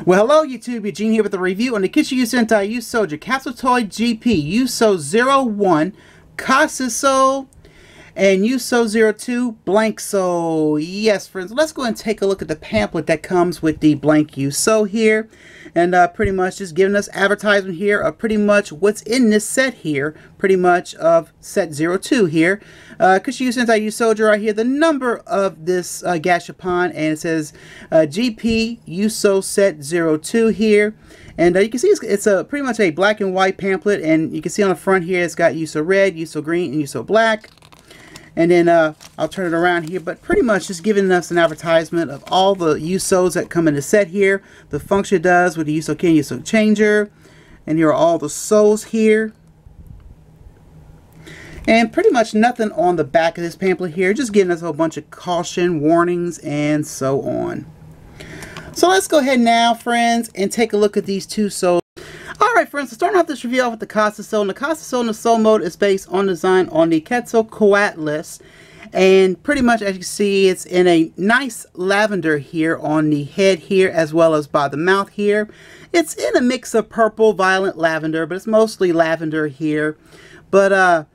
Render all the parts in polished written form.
Well, hello YouTube, Eugene here with a review on the Kishiryu Sentai Ryusoulger Capsule Toy GP Ryusoul 01 Kusa and Ryusoul 02 Blank Soul. Yes, friends, let's go and take a look at the pamphlet that comes with the blank Ryusoul here. And pretty much just giving us advertisement here of pretty much what's in this set here, pretty much of set 02 here. Kishiryu Sentai Ryusoulger right here, the number of this gashapon, and it says GP Ryusoul set 02 here. And you can see it's a pretty much a black and white pamphlet, and you can see on the front here it's got Ryusoul red, Ryusoul green, and Ryusoul black. And then I'll turn it around here, but pretty much just giving us an advertisement of all the Ryusouls that come in the set here, the function it does with the Ryusoul Kin, Ryusoul Changer, and here are all the souls here. And pretty much nothing on the back of this pamphlet here, just giving us a whole bunch of caution, warnings, and so on. So let's go ahead now, friends, and take a look at these two souls. Alright friends, so starting off this review off with the Kusa Soul. And the Kusa Soul in the Soul mode is based on design on the Quetzalcoatlus. And pretty much as you see, it's in a nice lavender here on the head here, as well as by the mouth here. It's in a mix of purple, violet, lavender, but it's mostly lavender here. But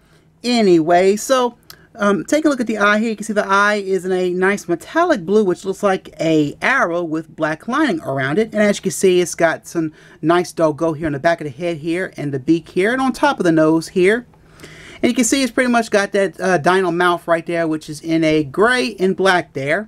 anyway, so take a look at the eye here. You can see the eye is in a nice metallic blue, which looks like a arrow with black lining around it. And as you can see, it's got some nice doggo here on the back of the head here, and the beak here, and on top of the nose here. And you can see it's pretty much got that dino mouth right there, which is in a gray and black there.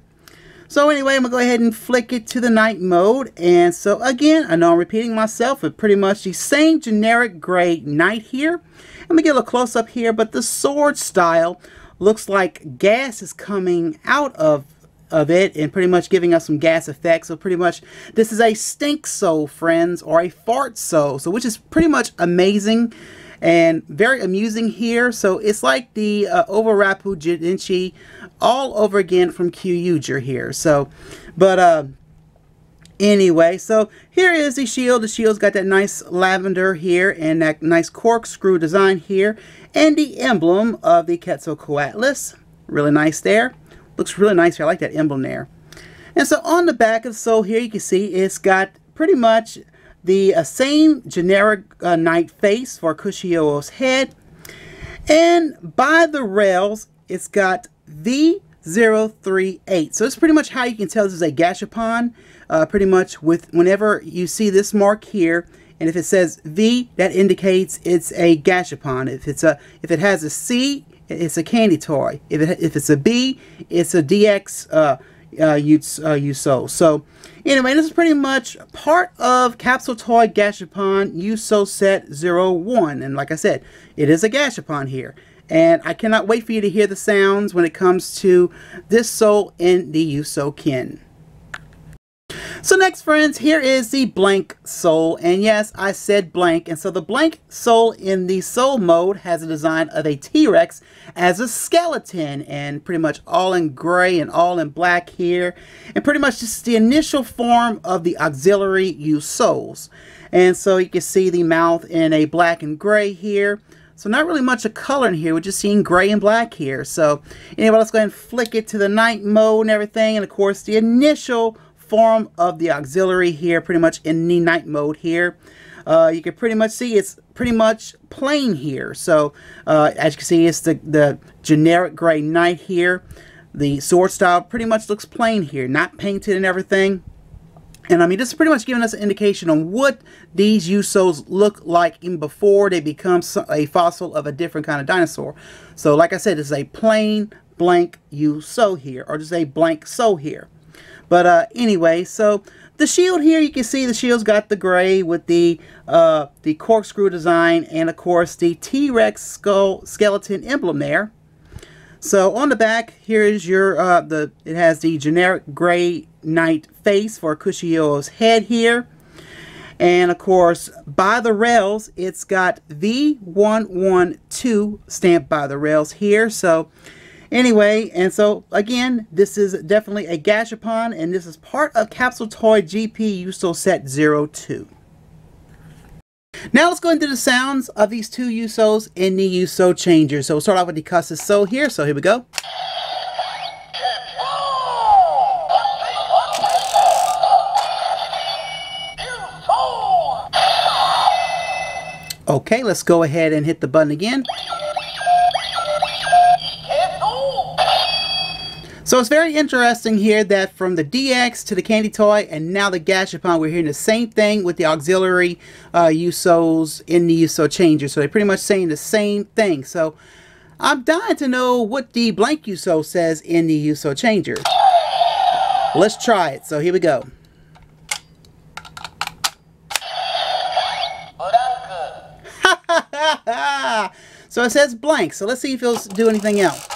So anyway, I'm going to go ahead and flick it to the night mode. And so again, I know I'm repeating myself, but pretty much the same generic gray night here. Let me get a little close up here, but the sword style looks like gas is coming out of it and pretty much giving us some gas effects. So pretty much this is a stink soul, friends, or a fart soul, so which is pretty much amazing and very amusing here. So it's like the Overrapu Jidinchi all over again from Kyuuger here. So but anyway, so here is the shield. The shield's got that nice lavender here and that nice corkscrew design here, and the emblem of the Quetzalcoatlus. Really nice there. Looks really nice here. I like that emblem there. And so on the back of the soul here, you can see it's got pretty much the same generic knight face for Kishiryu's head. And by the rails, it's got V038. So it's pretty much how you can tell this is a gashapon. Pretty much with whenever you see this mark here, and if it says V, that indicates it's a gashapon. If it has a C, it's a candy toy. If it's a B, it's a DX Ryusoul. So anyway, this is pretty much part of Capsule Toy Gashapon Ryusoul Set 01. And like I said, it is a gashapon here. And I cannot wait for you to hear the sounds when it comes to this soul in the Ryusoul Kin. So next, friends, here is the blank soul, and yes, I said blank. And so the blank soul in the soul mode has a design of a T-Rex as a skeleton, and pretty much all in gray and all in black here, and pretty much just the initial form of the auxiliary Ryusouls. And so you can see the mouth in a black and gray here. So not really much of color in here. We're just seeing gray and black here. So anyway, let's go ahead and flick it to the night mode and everything. And of course, the initial form of the auxiliary here, pretty much in the night mode here. You can pretty much see it's pretty much plain here. So as you can see, it's the generic gray knight here. The sword style pretty much looks plain here, not painted and everything. And I mean, this is pretty much giving us an indication on what these Ryusouls look like even before they become a fossil of a different kind of dinosaur. So like I said, this is a plain blank Ryusoul here, or just a blank soul here. But anyway, so the shield here, you can see the shield's got the gray with the corkscrew design, and of course the T-Rex skull skeleton emblem there. So on the back here is your it has the generic gray knight face for Kishiryu's head here. And of course, by the rails, it's got V112 stamped by the rails here. So anyway, and so again, this is definitely a gashapon, and this is part of Capsule Toy GP Ryusoul Set 02. Now let's go into the sounds of these two Ryusouls in the Ryusoul Changer. So we'll start off with the Kusa Soul here. So here we go. Okay, let's go ahead and hit the button again. So it's very interesting here that from the DX to the Candy Toy and now the Gashapon, we're hearing the same thing with the auxiliary Ryusouls in the Ryusoul changer. So they're pretty much saying the same thing. So I'm dying to know what the blank Ryusoul says in the Ryusoul changer. Let's try it. So here we go. So it says blank. So let's see if it'll do anything else.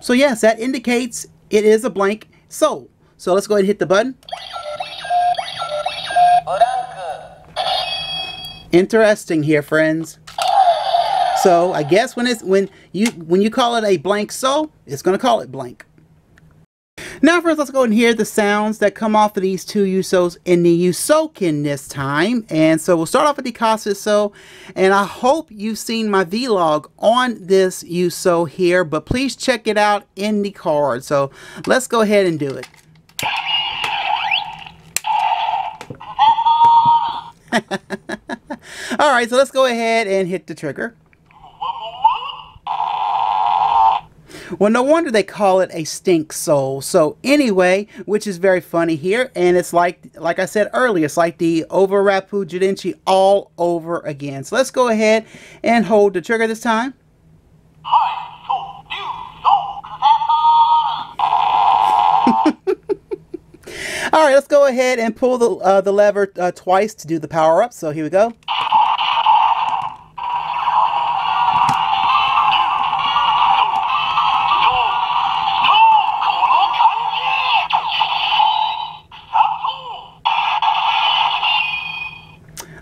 So yes, that indicates it is a blank soul. So let's go ahead and hit the button. Interesting here, friends. So I guess when you call it a blank soul, it's going to call it blank. Now, friends, let's go ahead and hear the sounds that come off of these two Ryusouls in the Ryusouken this time. And so we'll start off with the Kusa. And I hope you've seen my vlog on this Ryusoul here, but please check it out in the card. So let's go ahead and do it. Alright, so let's go ahead and hit the trigger. Well, no wonder they call it a stink soul. So anyway, which is very funny here, and it's like I said earlier, it's like the over Rapu Jidenchi all over again. So let's go ahead and hold the trigger this time. All right, let's go ahead and pull the lever twice to do the power up. So here we go.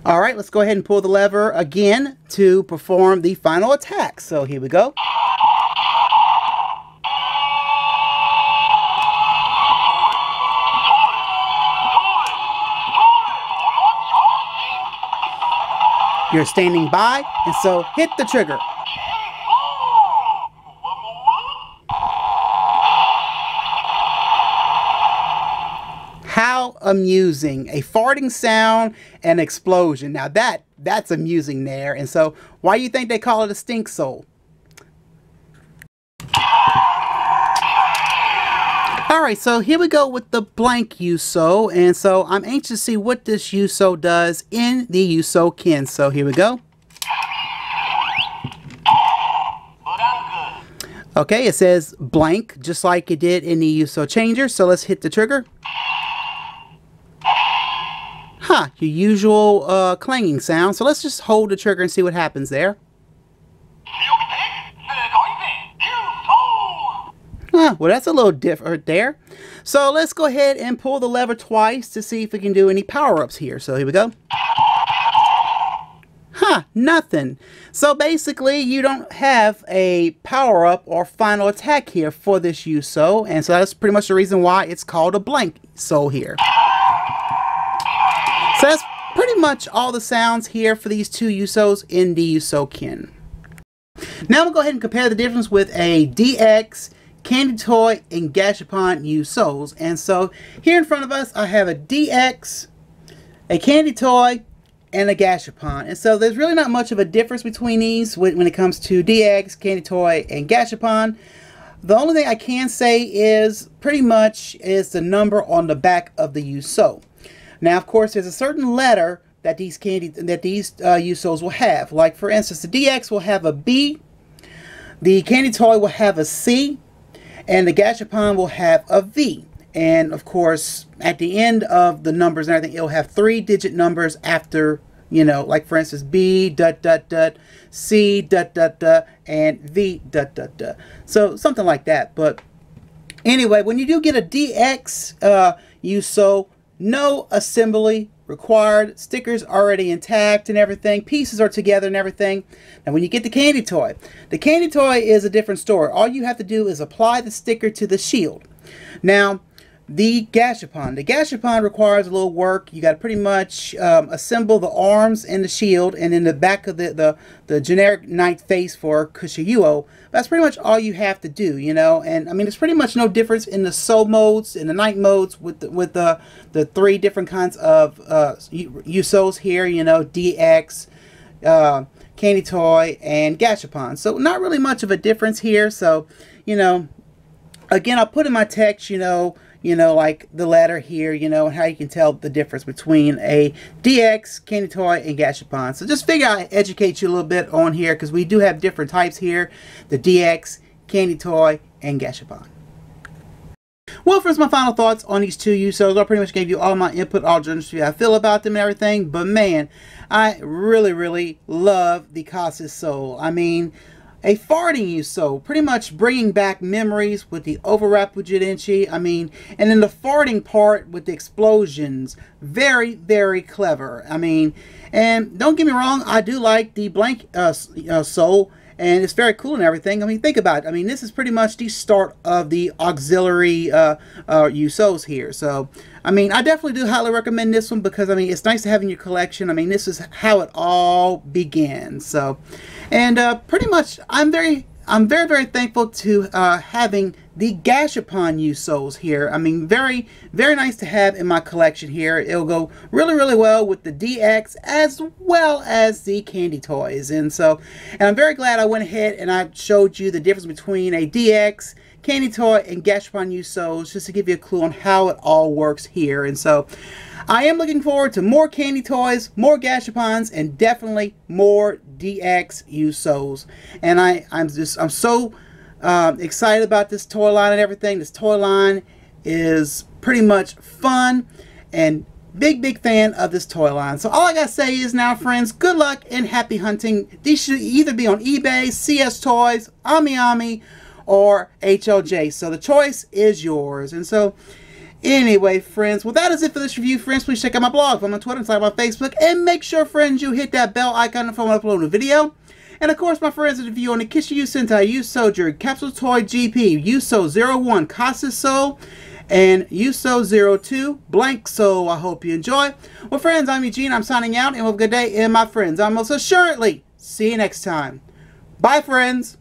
Alright, let's go ahead and pull the lever again to perform the final attack. So here we go. You're standing by, and so hit the trigger. How amusing. A farting sound and explosion. Now that's amusing there. And so why do you think they call it a stink soul? Alright, so here we go with the blank Ryusoul. And so I'm anxious to see what this Ryusoul does in the Ryusouken. So here we go. Okay, it says blank, just like it did in the Ryusoul changer. So let's hit the trigger. Huh, your usual clanging sound. So let's just hold the trigger and see what happens there. Huh, well, that's a little different there. So let's go ahead and pull the lever twice to see if we can do any power-ups here. So here we go. Huh, nothing. So basically, you don't have a power-up or final attack here for this Ryusoul. And so that's pretty much the reason why it's called a blank soul here. So that's pretty much all the sounds here for these two Ryusouls in the Ryusouken. Now we'll go ahead and compare the difference with a DX, Candy Toy, and Gashapon Ryusouls. And so here in front of us, I have a DX, a Candy Toy, and a Gashapon. And so there's really not much of a difference between these when it comes to DX, Candy Toy, and Gashapon. The only thing I can say is pretty much is the number on the back of the Ryusoul. Now, of course, there's a certain letter that these Ryusouls will have. Like, for instance, the DX will have a B, the Candy Toy will have a C, and the Gashapon will have a V. And, of course, at the end of the numbers and everything, it'll have 3-digit numbers after, you know, like, for instance, B, dot, dot, dot, C, dot, dot, dot, and V, dot, dot, dot. So, something like that. But, anyway, when you do get a DX Ryusoul, no assembly required, stickers already intact and everything, pieces are together and everything. Now when you get the Candy Toy is a different story. All you have to do is apply the sticker to the shield. Now the gashapon. The gashapon requires a little work. You got to pretty much assemble the arms and the shield, and then the back of the generic knight face for Kishiryu. That's pretty much all you have to do, you know. And I mean, there's pretty much no difference in the soul modes, in the knight modes, with the three different kinds of Ryusouls here, you know, DX, Candy Toy, and Gashapon. So not really much of a difference here. So, you know, again, I'll put in my text, you know, like the letter here, you know, and how you can tell the difference between a DX, Candy Toy, and Gashapon. So just figure I'd educate you a little bit on here, because we do have different types here: the DX, Candy Toy, and Gashapon. Well, friends, my final thoughts on these two Ryusouls. I pretty much gave you all my input, all the how I feel about them and everything. But man, I really, really love the Kusa soul. I mean, a farting Ryusoul, pretty much bringing back memories with the overwrap with Jidenchi. I mean, and then the farting part with the explosions, very, very clever. I mean, and don't get me wrong, I do like the blank soul, and it's very cool and everything. I mean, think about it. I mean, this is pretty much the start of the auxiliary Ryusouls here. So, I mean, I definitely do highly recommend this one, because, I mean, it's nice to have in your collection. I mean, this is how it all began. So, and pretty much, I'm very, very thankful to having the Gashapon Ryusouls here. I mean, very, very nice to have in my collection here. It'll go really, really well with the DX as well as the Candy Toys. And so, and I'm very glad I went ahead and I showed you the difference between a DX, Candy Toy, and Gashapon Ryusouls, just to give you a clue on how it all works here. And so, I am looking forward to more Candy Toys, more Gashapons, and definitely more DX Ryusouls. And I'm so excited about this toy line and everything. This toy line is pretty much fun, and big fan of this toy line. So all I gotta say is now, friends, good luck and happy hunting. These should either be on eBay, CS Toys, Ami, or HLJ. So the choice is yours. And so, anyway, friends, well, that is it for this review. Friends, please check out my blog. I'm on Twitter, and my Facebook, and make sure, friends, you hit that bell icon if I upload a video. And of course, my friends, a review on the Kishiryu Sentai Ryusoulger Capsule Toy GP Ryusoul 01 Kusa Soul and Ryusoul 02 Blank Soul. I hope you enjoy. Well, friends, I'm Eugene. I'm signing out, and have a good day. And my friends, I'll most assuredly see you next time. Bye, friends.